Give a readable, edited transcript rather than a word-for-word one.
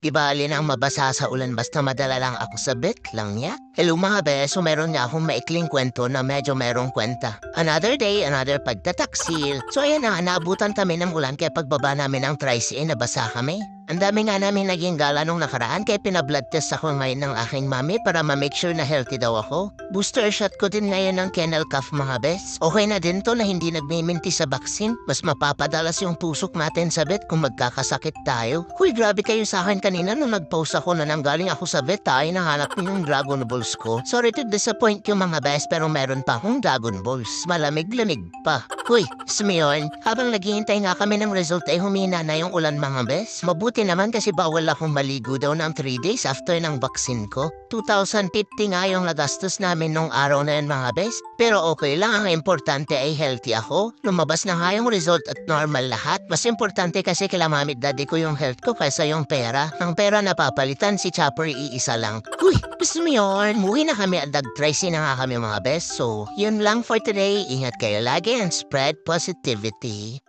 Di bali na ang mabasa sa ulan basta madala lang ako sa bit lang niya. Hello mga beso, meron nga akong maikling kwento na medyo merong kwenta. Another day, another pagtataksil. So ayan na, naabutan kami ng ulan kaya pagbaba namin ng tricycle, nabasa kami. Ang dami nga namin naging gala nung nakaraan kaya pinablood test ako ngayon ng aking mami para ma-make sure na healthy daw ako. Booster shot ko din ngayon ng kennel cough mga bes. Okay na din to na hindi nagmiminti sa vaccine. Mas mapapadalas yung tusok natin sa vet kung magkakasakit tayo. Huy, grabe kayo sa akin kanina nung nag-post ako na nanggaling ako sa vet tayo nahanap ko yung Dragon Balls ko. Sorry to disappoint yung mga bes pero meron pa akong Dragon Balls. Malamig-lamig pa. Huy, Smion, habang naghihintay nga kami ng result ay humina na yung ulan mga bes. Mabuti naman kasi bawal akong maligo daw ng 3 days after ng vaccine ko. 2,050 nga yung nagastos namin nung araw na yun mga bes. Pero okay lang, ang importante ay healthy ako. Lumabas na nga yung result at normal lahat. Mas importante kasi kila mami at daddy ko yung health ko kaysa yung pera. Ang pera na papalitan si Chopper iisa lang. Uy, gusto mo yun? Muwi na kami at nag-tricey na nga kami mga bes. So, yun lang for today. Ingat kayo lagi and spread positivity.